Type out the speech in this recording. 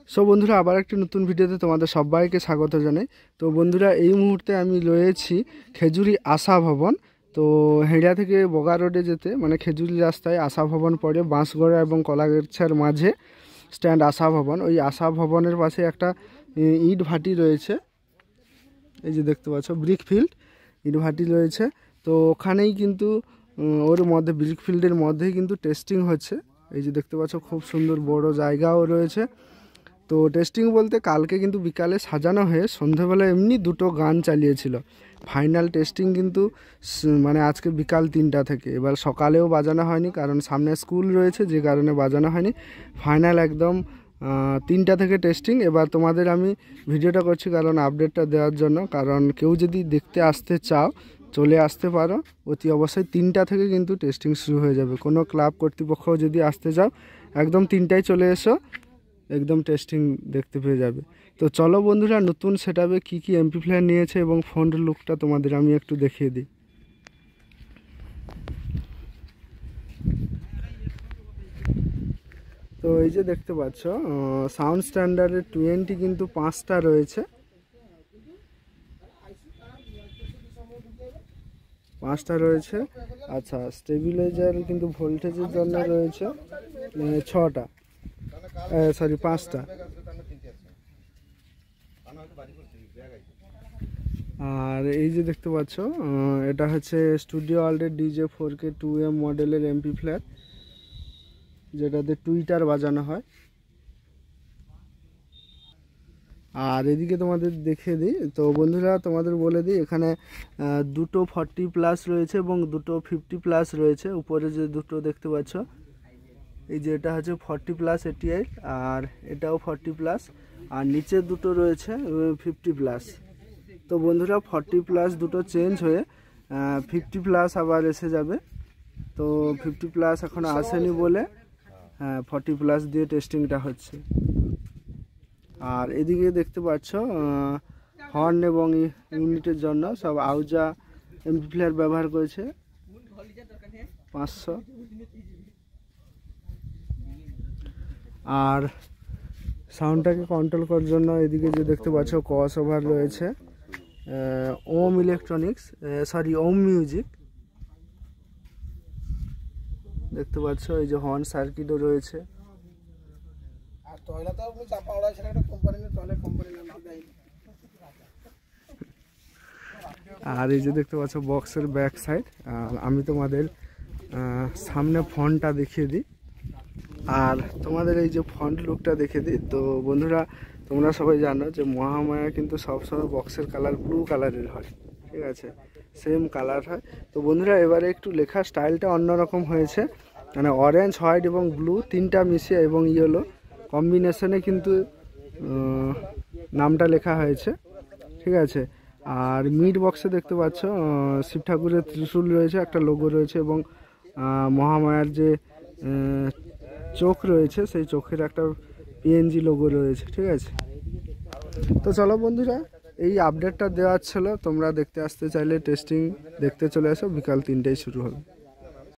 So বন্ধুরা আবার একটি নতুন ভিডিওতে তোমাদের সবাইকে স্বাগত জানাই। তো বন্ধুরা এই মুহূর্তে আমি রয়েছি খেজুরি আশা ভবন। তো হেড়া থেকে বগা রোডে যেতে মানে খেজুরি রাস্তায় আশা ভবন পড়ে, বাঁশগড়া এবং কলাগাছার মাঝে স্ট্যান্ড আশা ভবন। ওই আশা ভবনের পাশে একটা ইট ভাটি রয়েছে, এই যে দেখতে পাচ্ছ ব্রিক ফিল্ড ইট ভাটি রয়েছে। তো ওখানেই কিন্তু ওর মধ্যে ব্রিক ফিল্ডের মধ্যেই কিন্তু টেস্টিং হচ্ছে। এই যে দেখতে পাচ্ছ খুব সুন্দর বড় জায়গাও রয়েছে। তো টেস্টিং বলতে কালকে কিন্তু বিকালে সাজানো হয়ে সন্ধ্যাবেলা এমনি দুটো গান চালিয়েছিল। ফাইনাল টেস্টিং কিন্তু মানে আজকে বিকাল 3টা থেকে, এবার সকালেও বাজানো হয়নি কারণ সামনে স্কুল রয়েছে, যে কারণে বাজানো হয়নি। ফাইনাল একদম 3টা থেকে টেস্টিং। এবার তোমাদের আমি ভিডিওটা করছি কারণ আপডেটটা দেওয়ার জন্য, কারণ কেউ যদি দেখতে আসতে চাও চলে আসতে পারো অতি অবশ্যই। 3টা থেকে কিন্তু টেস্টিং শুরু হয়ে যাবে। কোনো ক্লাব কর্তৃপক্ষ যদি আসতে চাও একদম 3টায় চলে এসো, একদম টেস্টিং দেখতে পেয়ে যাবে। তো চলো বন্ধুরা নতুন সেটআপে কী কী এমপ্লিফায়ার নিয়েছে এবং ফ্রন্ট লুকটা তোমাদের আমি একটু দেখিয়ে দিই। তো এই যে দেখতে পাচ্ছ সাউন্ড স্ট্যান্ডার্ডের 20 কিন্তু 5টা রয়েছে, 5টা রয়েছে। আচ্ছা, স্টেবিলাইজার কিন্তু ভোল্টেজের জন্য রয়েছে 6টা, সরি 5টা। আর এই যে দেখতে পাচ্ছ এটা হচ্ছে স্টুডিও ওয়ার্ল্ডের ডিজে 4K 2M মডেলের এমপ্লিফায়ার, যেটাতে টুইটার বাজানো হয়। আর এদিকে তোমাদের দেখিয়ে দিই। তো বন্ধুরা তোমাদের বলে দিই, এখানে দুটো 40+ রয়েছে এবং দুটো 50+ রয়েছে। উপরে যে দুটো দেখতে পাচ্ছ এই যে এটা হচ্ছে 40+ ATI আর এটাও 40+, আর নিচে দুটো রয়েছে 50+। তো বন্ধুরা 40+ দুটো চেঞ্জ হয়ে 50+ আবার এসে যাবে। তো 50+ এখন আসেনি বলে 40+ দিয়ে টেস্টিংটা হচ্ছে। আর এদিকে দেখতে পাচ্ছ হর্ন এবং ইউনিটের জন্য সব আউজা এমপ্লিফায়ার ব্যবহার করেছে 500। আর সাউন্ডটাকে কন্ট্রোল করার জন্য এদিকে যে দেখতে পাচ্ছ ক্রস ওভার রয়েছে ওম ইলেকট্রনিক্স, সরি ওম মিউজিক দেখতে পাচ্ছ। এই যে হর্ন সার্কিটও রয়েছে। আর এই যে দেখতে পাচ্ছ বক্সের ব্যাক সাইড। আমি তোমাদের সামনে ফন্টটা দেখিয়ে দিই আর তোমাদের এই যে ফন্ট লুকটা দেখিয়ে দিই। তো বন্ধুরা তোমরা সবাই জানো যে মহামায়া কিন্তু সবসময় বক্সের কালার ব্লু কালারের হয়, ঠিক আছে, সেম কালার হয়। তো বন্ধুরা এবারে একটু লেখার স্টাইলটা অন্যরকম হয়েছে, মানে অরেঞ্জ, হোয়াইট এবং ব্লু 3টা মিশিয়ে এবং ইয়েলো কম্বিনেশনে কিন্তু নামটা লেখা হয়েছে, ঠিক আছে। আর মিড বক্সে দেখতে পাচ্ছ শিব ঠাকুরের ত্রিশূল রয়েছে, একটা লোগো রয়েছে এবং মহামায়ার যে চোখ রয়েছে সেই চোখের একটা PNG লোগো রয়েছে, ঠিক আছে। তো চলো বন্ধুরা এই আপডেটটা দেওয়ার ছিল, তোমরা দেখতে আসতে চাইলে টেস্টিং দেখতে চলে আসো, বিকাল 3টায় শুরু হবে।